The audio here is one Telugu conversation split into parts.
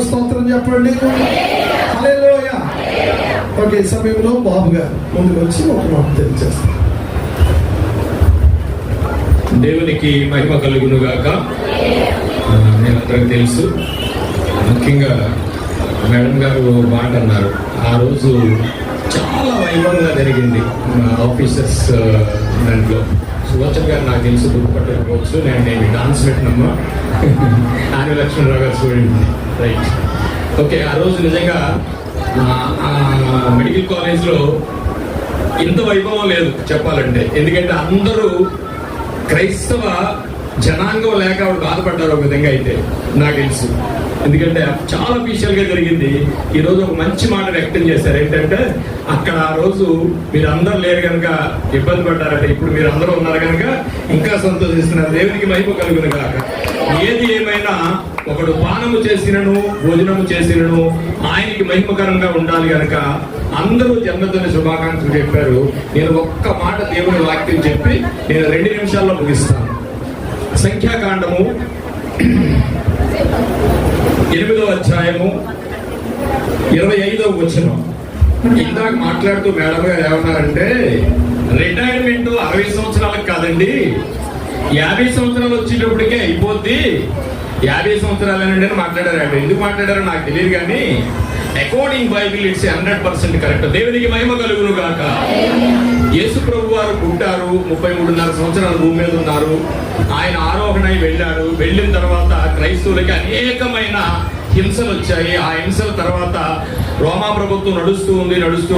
స్తోత్రం చెప్పండి. హల్లెలూయా. ఓకే, ఈ సమయంలో బాబు గారు ముందుకు వచ్చి ఒక మాట తెలియజేస్తారు. దేవునికి మహిమ కలుగును గాక. మేమందరికి తెలుసు, ముఖ్యంగా మేడం గారు మాట అన్నారు. ఆ రోజు చాలా వైభవంగా జరిగింది మా ఆఫీసర్స్ దాంట్లో. సులోచన గారు నాకు తెలుసు, గుర్తుపట్టకపోవచ్చు, నేను డాన్స్ పెట్టినమ్మా ఆర్య లక్ష్మణరావు గారు స్టూడెంట్. Right, okay. ఆ రోజు నిజంగా మెడికల్ కాలేజ్లో ఇంత వైభవం లేదు చెప్పాలంటే. ఎందుకంటే అందరూ క్రైస్తవ జనాంగం లేక ఆవిడ బాధపడ్డారు ఒక విధంగా అయితే నాకు తెలుసు. ఎందుకంటే చాలా అఫీషియల్ గా జరిగింది. ఈ రోజు ఒక మంచి మాట వ్యక్తం చేశారు. ఏంటంటే అక్కడ ఆ రోజు మీరు అందరూ లేరు కనుక ఇబ్బంది పడ్డారంటే ఇప్పుడు మీరు అందరూ ఉన్నారు కనుక ఇంకా సంతోషిస్తున్నారు. దేవునికి మహిమ కలుగును గాక. ఏది ఏమైనా ఒకడు పానము చేసినను భోజనము చేసినను ఆయనకి మహిమకరంగా ఉండాలి కనుక అందరూ జన్మదిన శుభాకాంక్షలు చెప్పారు. నేను ఒక్క మాట దేవుని వాక్యం చెప్పి నేను 2 నిమిషాల్లో ముగిస్తాను. సంఖ్యాకాండము 8వ అధ్యాయము 25వ వచనం. ఇందాక మాట్లాడుతూ మేడం గారు ఏమన్నారంటే రిటైర్మెంట్ 60 సంవత్సరాలకు కాదండి, 50 సంవత్సరాలు వచ్చేటప్పటికే అయిపోద్ది. 50 సంవత్సరాలేనండి అని మాట్లాడారు. ఎందుకు మాట్లాడారో నాకు తెలియదు, కానీ అకార్డింగ్ బైబిల్ ఇట్స్ 100% కరెక్ట్. దేవునికి మహిమ కలుగును గాక. యేసు ప్రభు వారు పుట్టారు, 33.5 సంవత్సరాలు భూమి మీద ఉన్నారు. ఆయన ఆరోహణ వెళ్ళాడు. వెళ్ళిన తర్వాత క్రైస్తవులకి అనేకమైన హింసలు వచ్చాయి. ఆ హింసల తర్వాత రోమా ప్రభుత్వం నడుస్తూ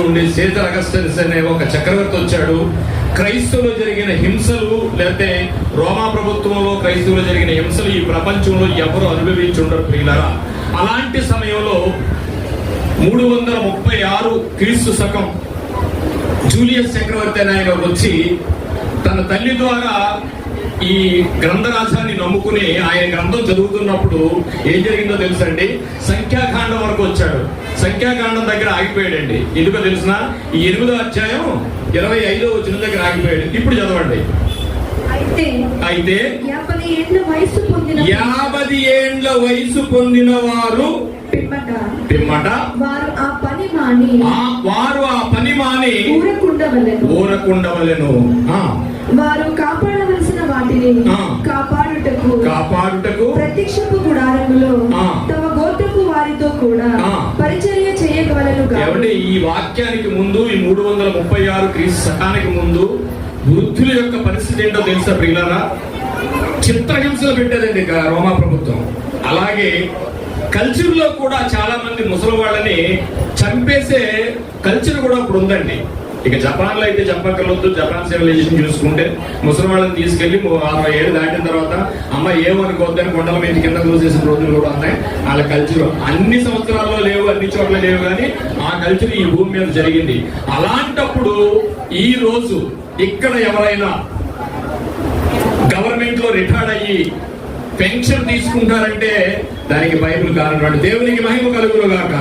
ఉండి సీజర్ అగస్టస్ అనే ఒక చక్రవర్తి వచ్చాడు. క్రైస్తవులు జరిగిన హింసలు లేకపోతే రోమా ప్రభుత్వంలో క్రైస్తవులు జరిగిన హింసలు ఈ ప్రపంచంలో ఎవరు అనుభవించుండరు ప్రియులారా. అలాంటి సమయంలో 336 క్రీస్తు శకం జూలియస్ చక్రవర్తి అని ఆయన వచ్చి తన తల్లి ద్వారా ఈ గ్రంథరాజాన్ని నమ్ముకుని ఆయన గ్రంథం చదువుతున్నప్పుడు ఏం జరిగిందో తెలుసండి. సంఖ్యాకాండం వరకు వచ్చాడు. సంఖ్యాకాండం దగ్గర ఆగిపోయాడండి. ఎందుకో తెలుసిన, ఈ 8వ అధ్యాయం 25వ వచనం దగ్గర ఆగిపోయాడు. ఇప్పుడు చదవండి. అయితే 50 ఏండ్ల వయసు పొందిన వారు పిమ్మట వారు ఆ పని మాని ఊరకుండవలెను. వారు కాపాడవలసిన వాటిని కాపాడుటకు ప్రత్యక్షపు గుడారములో తమ గోత్రపు వారితో కూడా పరిచర్య చేయగలరు. కాబట్టి ఈ వాక్యానికి ముందు, ఈ 336 క్రీస్తు శకానికి ముందు వృద్ధుల యొక్క పరిస్థితి ఏంటో తెలుసా ప్రియులారా? చిత్రహింసలు పెట్టేదండి రోమా ప్రభుత్వం. అలాగే కల్చర్ లో కూడా చాలా మంది ముసలి వాళ్ళని చంపేసే కల్చర్ కూడా ఇప్పుడు ఉందండి. ఇక జపాన్ లో అయితే చెప్పక్కర్లొద్దు. జపాన్ సివిలైజేషన్ చూసుకుంటే ముసలి వాళ్ళని తీసుకెళ్లి 60 ఏళ్ళు దాటిన తర్వాత అమ్మ ఏమనుకోవద్దని కొండల మీద కింద చూసేసిన రోజులు కూడా ఉన్నాయి. వాళ్ళ కల్చర్ అన్ని సంవత్సరాల్లో లేవు, అన్ని చోట్ల లేవు, కానీ ఆ కల్చర్ ఈ భూమి మీద జరిగింది. అలాంటప్పుడు ఈ రోజు ఇక్కడ ఎవరైనా గవర్నమెంట్ లో రిటైర్డ్ అయ్యి పెన్షన్ తీసుకుంటారంటే దానికి బైబిల్ కారణం. దేవునికి మహిమ కలుగును గాక.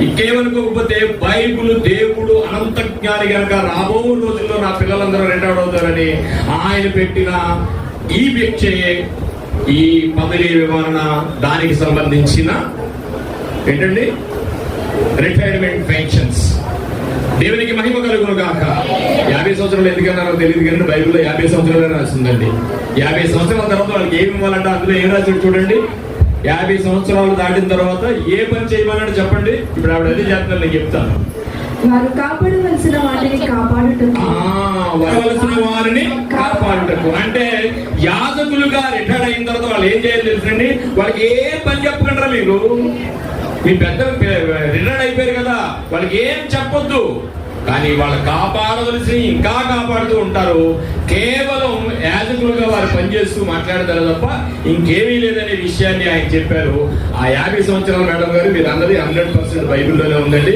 ఇంకేమనుకోకపోతే బైబిల్ దేవుడు అనంత జ్ఞాని గనక రాబో రోజుల్లో నా పిల్లలందరూ రిటైర్డ్ అవుతారని ఆయన పెట్టిన ఈ వ్యక్తియే ఈ పదవీ వివరణ దానికి సంబంధించిన ఏంటండి రిటైర్మెంట్ పెన్షన్స్. దేవునికి మహిమ కలుగును గాక. 50 సంవత్సరాలు ఎందుకన్నారో తెలియదు, కానీ బైబిల్లో 50 సంవత్సరాలు రాసిందండి. 50 సంవత్సరాల తర్వాత వాళ్ళకి ఏమి ఇవ్వాలంటే అందులో ఏం రాసి చూడండి. 50 సంవత్సరాలు దాటిన తర్వాత ఏ పని చేయమన్నాడు చెప్పండి. ఇప్పుడు ఆవిడ అదే చేస్తున్నారు, నేను చెప్తాను. వారు కాపాడవలసిన వాటిని కాపాడుటకు అంటే యాజకులుగా రిటైర్డ్ అయిన తర్వాత వాళ్ళు ఏం చేయాలి తెలుసండి. వాళ్ళకి ఏం పని చెప్పకుండా మీరు మీ పెద్దలు రిటైర్డ్ అయిపోయారు కదా, వాళ్ళకి ఏం చెప్పొద్దు. కానీ వాళ్ళు కాపాడవలసి ఇంకా కాపాడుతూ ఉంటారు. కేవలం యాజకులుగా వారు పనిచేస్తూ మాట్లాడతారు తప్ప ఇంకేమీ లేదనే విషయాన్ని ఆయన చెప్పారు. ఆ 50 సంవత్సరాల మేడం గారు మీరు అన్నది 100% బైబిల్లోనే ఉందండి.